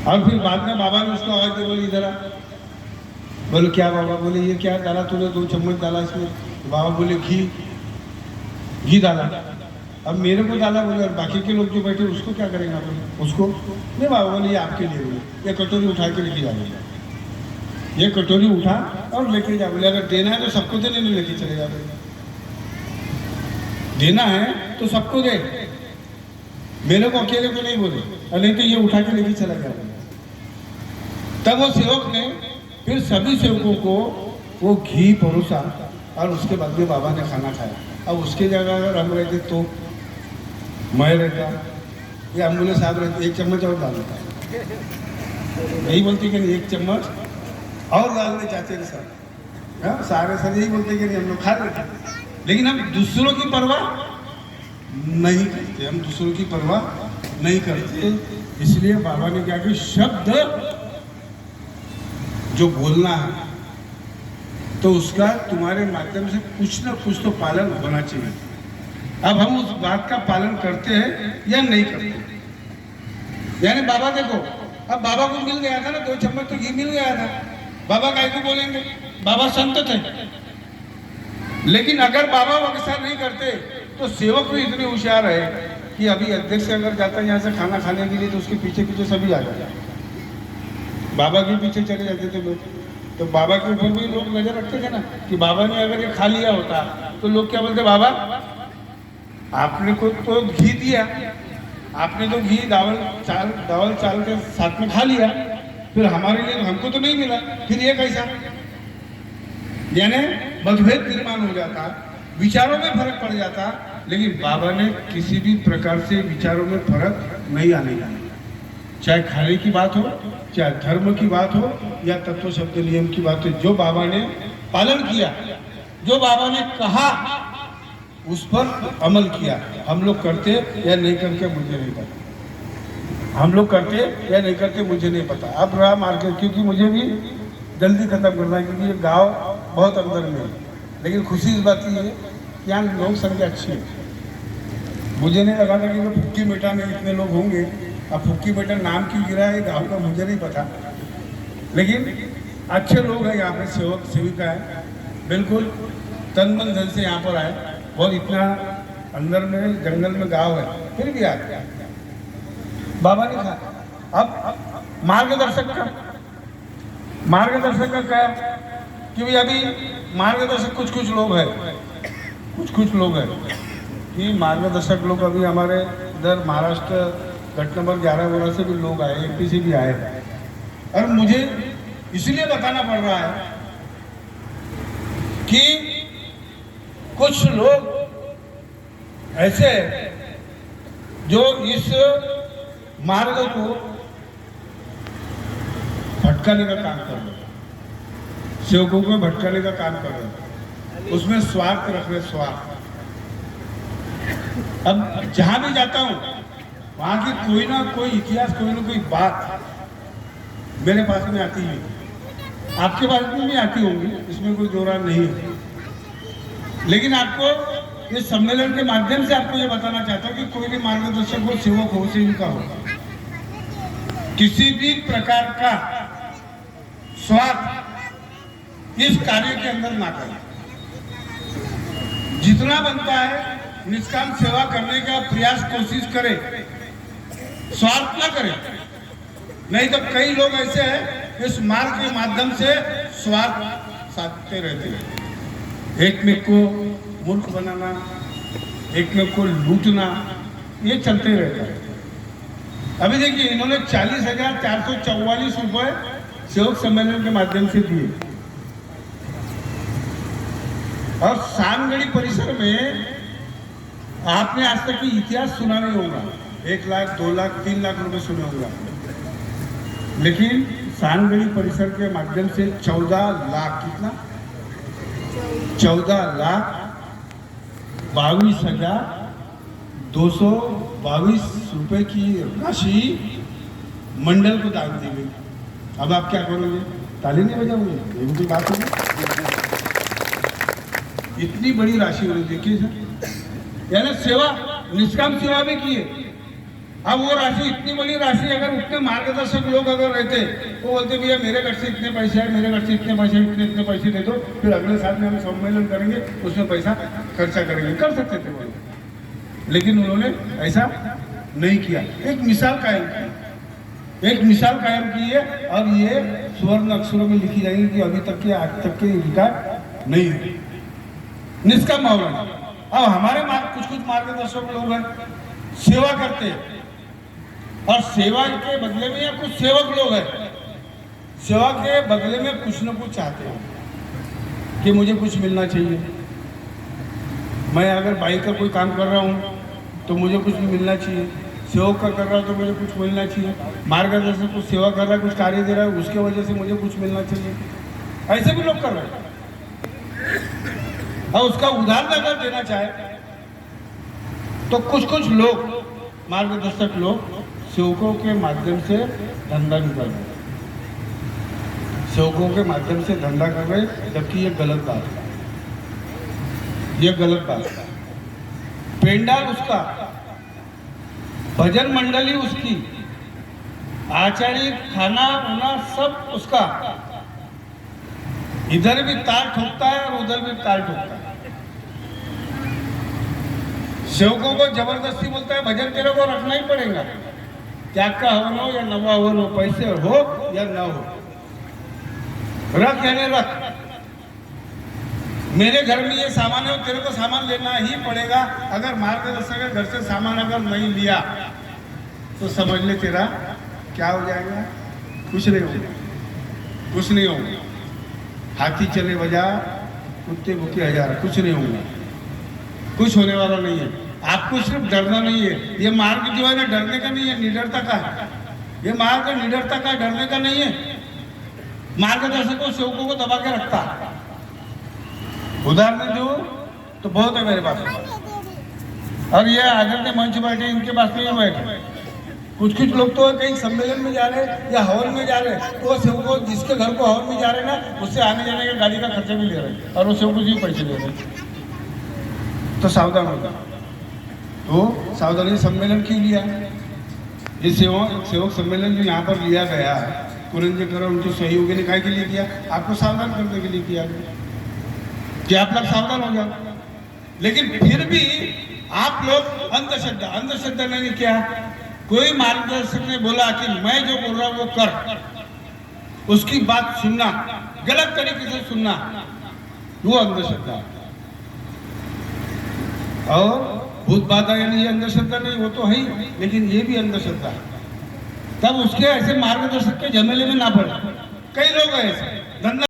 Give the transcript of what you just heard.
और फिर बाद में बाबा ने उसको आवाज दी, बोले इधर आ। बोले क्या बाबा? बोले ये क्या डाला तूने, 2 चम्मच डाला इसमें। तो बाबा बोले घी डाला। अब मेरे को डाला, बोले और बाकी के लोग जो बैठे उसको क्या करेंगे? बोले उसको नहीं बाबा, बोले ये आपके लिए। बोले ये कटोरी उठा के लेके जाओगे, ये कटोरी उठा और लेके जा। बोले अगर देना है तो सबको दे, नहीं लेके चले जा। देना है तो सबको दे, मेरे को अकेले को नहीं बोले, और नहीं तो ये उठा के लेके चला गया। तब वो सेवक ने फिर सभी सेवकों को वो घी परोसा और उसके बाद में बाबा ने खाना खाया। अब उसके जगह अगर हम रहते तो मैं रहता या अम्बुले साहब रहते, 1 चम्मच और डाल देता। यही बोलते कि नहीं 1 चम्मच और डाल दे चाचे साहब। हाँ, सारे सर यही बोलते कि नहीं हम लोग खा लेते, लेकिन हम दूसरों की परवाह नहीं करते, हम दूसरों की परवाह नहीं करते। इसलिए बाबा ने क्या कि शब्द जो बोलना है तो उसका तुम्हारे माध्यम से कुछ ना कुछ तो पालन होना चाहिए। अब हम उस बात का पालन करते हैं या नहीं करते। यानी बाबा देखो, अब बाबा को मिल गया था ना 2 चम्मच तो घी मिल गया था, बाबा काय को बोलेंगे? बाबा संत थे। लेकिन अगर बाबा वैसा नहीं करते तो सेवक भी इतने होशियार है कि अभी अध्यक्ष अगर जाता है यहाँ से खाना खाने के लिए तो उसके पीछे पीछे सभी आ जाते, बाबा के पीछे चले जाते थे लोग। तो बाबा के ऊपर भी लोग नजर रखते थे ना कि बाबा ने अगर ये खा लिया होता तो लोग क्या बोलते, बाबा आपने को तो घी दिया, आपने तो घी दावल चाल के साथ में खा लिया, फिर हमारे लिए हमको तो नहीं मिला, फिर ये कैसा? यानी मतभेद निर्माण हो जाता, विचारों में फर्क पड़ जाता। लेकिन बाबा ने किसी भी प्रकार से विचारों में फर्क नहीं आने दिया, चाहे खाने की बात हो, चाहे धर्म की बात हो या तत्व शब्द नियम की बात हो। जो बाबा ने पालन किया, जो बाबा ने कहा उस पर अमल किया। हम लोग करते या नहीं करके मुझे नहीं पता, हम लोग करते या नहीं करते मुझे नहीं पता। अब रहा मार्केट, क्योंकि मुझे भी जल्दी खत्म करना है क्योंकि ये गाँव बहुत अंदर में है। लेकिन खुशी इस बात की है कि यहाँ लोग संख्या अच्छी है। मुझे नहीं लगा था कि फुक्की मेटा में इतने लोग होंगे। अब फुक्की बेटा नाम क्यों गिरा है गाँव का मुझे नहीं पता, लेकिन अच्छे लोग हैं यहाँ पे, सेवक सेविका है, बिल्कुल तन मन धन से यहाँ पर आए। और इतना अंदर में जंगल में गांव है फिर भी आए। बाबा ने कहा अब मार्गदर्शक का क्या कि भाई अभी मार्गदर्शक कुछ लोग हैं, कुछ लोग हैं कि मार्गदर्शक लोग अभी हमारे इधर महाराष्ट्र घट नंबर 11 से भी लोग आए, MP से भी आए। और मुझे इसलिए बताना पड़ रहा है कि कुछ लोग ऐसे जो इस मार्ग को भटकाने का काम कर रहे, सेवकों को भटकाने का काम कर रहे, उसमें स्वार्थ रख रहे, स्वार्थ। अब जहां भी जाता हूं वहां की कोई ना कोई इतिहास, कोई ना कोई बात मेरे पास में आती है, आपके पास में भी आती होंगी, इसमें कोई दो राय नहीं है। लेकिन आपको इस सम्मेलन के माध्यम से आपको ये बताना चाहता हूँ कि कोई भी मार्गदर्शक हो, सेवक हो, सेविका हो, किसी भी प्रकार का स्वार्थ इस कार्य के अंदर ना करें। जितना बनता है निष्काम सेवा करने का प्रयास, कोशिश करें, स्वार्थ ना करें। नहीं तो कई लोग ऐसे हैं इस मार्ग के माध्यम से स्वार्थ साधते रहते हैं, एक में को मूर्ख बनाना, एक में को लूटना, ये चलते रहता है। अभी देखिए इन्होंने 40,444 रुपए सेवक सम्मेलन के माध्यम से दिए और सानगढ़ी परिसर में आपने आज तक की इतिहास सुना नहीं होगा, 1 लाख 2 लाख 3 लाख रुपए सुने होंगे आपने। लेकिन सानगढ़ी परिसर के माध्यम से 14 लाख, कितना 14,22,222 रुपए की राशि मंडल को दान दी गई। अब आप क्या करोगे? ताली नहीं बजाओगे? इनकी बात होगी, इतनी बड़ी राशि हो रही, देखिए सर, यानी सेवा, निष्काम सेवा भी किए, अब वो राशि, इतनी बड़ी राशि, अगर उतने मार्गदर्शक लोग अगर रहते, वो बोलते भैया मेरे घर से इतने पैसे है, मेरे घर से इतने पैसे, इतने पैसे दे दो, फिर अगले साल में हम सम्मेलन करेंगे, उसमें पैसा खर्चा करेंगे, कर सकते थे वो लोग। लेकिन उन्होंने ऐसा नहीं किया। एक मिसाल कायम की, एक मिसाल कायम की है, और ये स्वर्ण अक्षरों में लिखी जाएगी कि अभी तक के, आज तक के रिकॉर्ड नहीं है। निष्काम मौलाना। अब हमारे कुछ मार्गदर्शक लोग हैं, सेवा करते हैं, और सेवा के बदले में, या कुछ सेवक लोग हैं, सेवा के बदले में कुछ न कुछ चाहते हैं कि मुझे कुछ मिलना चाहिए। मैं अगर बाइक का कोई काम कर रहा हूँ तो मुझे कुछ भी मिलना चाहिए, सेवक का कर रहा हूँ तो मुझे कुछ मिलना चाहिए, मार्गदर्शक कुछ सेवा कर रहा है, कुछ कार्य दे रहा है, उसके वजह से मुझे कुछ मिलना चाहिए। ऐसे भी लोग कर रहे हैं। और उसका उदाहरण अगर देना चाहे तो कुछ लोग, मार्गदर्शक लोग, सेवकों के माध्यम से धंधा भी कर रहे, सेवकों के माध्यम से धंधा कर रहे, जबकि ये गलत बात है, ये गलत बात है। पेंडाल उसका, भजन मंडली उसकी, आचार्य, खाना वाना सब उसका, इधर भी ताल ठोकता है और उधर भी ताल ठोकता है। सेवकों को जबरदस्ती बोलता है भजन तेरे को रखना ही पड़ेगा, त्याग का हवन हो या नवा हवन हो, पैसे हो या ना हो, रख यानी रख। मेरे घर में ये सामान है, तेरे को सामान लेना ही पड़ेगा। अगर मार्गदर्शक घर से सामान अगर नहीं लिया तो समझ ले तेरा क्या हो जाएगा, कुछ नहीं होगा, कुछ नहीं होगा। हाथी चले बाजार, कुत्ते भूखे हजार, कुछ नहीं होगा, कुछ होने वाला नहीं है। आपको सिर्फ डरना नहीं है, ये मार्ग जो है ना डरने का नहीं है, निडरता का है। ये मार्ग निडरता का, डरने का नहीं है। मार्गदर्शकों, सेवकों को दबा के रखता है। उदाहरण दो तो बहुत है मेरे पास, और ये आगे के मंच बैठे, इनके पास नहीं बैठे। कुछ लोग तो कहीं सम्मेलन में जा रहे या हॉल में जा रहे, तो वो सेवकों, जिसके घर को हॉल में जा रहे ना, उससे आने जाने का गाड़ी का खर्चा भी ले रहे, और वो सेवकों से पैसे ले रहे। तो सावधान होगा। तो सावधानी सम्मेलन क्यों लिया? ये सेवक सम्मेलन जो यहाँ पर लिया गया है, कुरंजेकर और उनके सहयोगी ने काय के लिए किया? आपको सावधान करने के लिए किया कि आप लोग सावधान हो जाओ। लेकिन फिर भी आप लोग अंधश्रद्धा नहीं किया। कोई मार्गदर्शक ने बोला कि मैं जो बोल रहा हूँ वो कर, उसकी बात सुनना, गलत तरीके से सुनना, वो अंधश्रद्धा। और भूत बाधा यानी ये अंधश्रद्धा नहीं, वो तो है ही, लेकिन ये भी अंधश्रद्धा है। तब उसके ऐसे मार्गदर्शक के झमेले में ना पड़े। कई लोग ऐसे धंधा